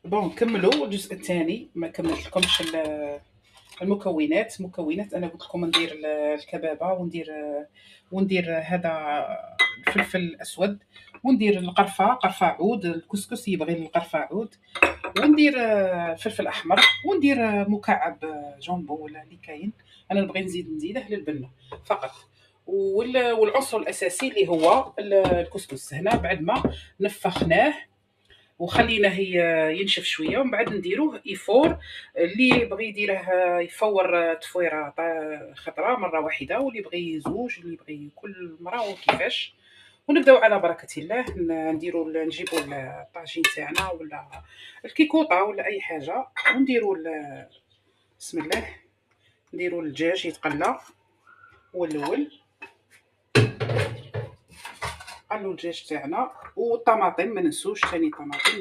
بون نكملوا الجزء الثاني. ما كملت لكمش المكونات. انا قلت لكم ندير الكبابه، وندير هذا الفلفل الاسود، وندير قرفه عود، الكسكس يبغي القرفه عود، وندير فلفل احمر، وندير مكعب جامبو ولا اللي كاين. انا نبغي نزيده للبنه فقط. والعنصر الاساسي اللي هو الكسكس. هنا بعد ما نفخناه وخليناه ينشف شويه، ومن بعد نديروه يفور. اللي بغي يديره يفور تفويره خضراء مره واحده، واللي بغي زوج، اللي بغي كل مره وكيفاش. ونبداو على بركه الله. نجيبوا الطاجين تاعنا ولا الكيكوطه ولا اي حاجه، ونديروا بسم الله. نديروا الدجاج يتقلى. هو الاول قلوا الدجاج تاعنا، والطماطم ما ننسوش ثاني طماطم.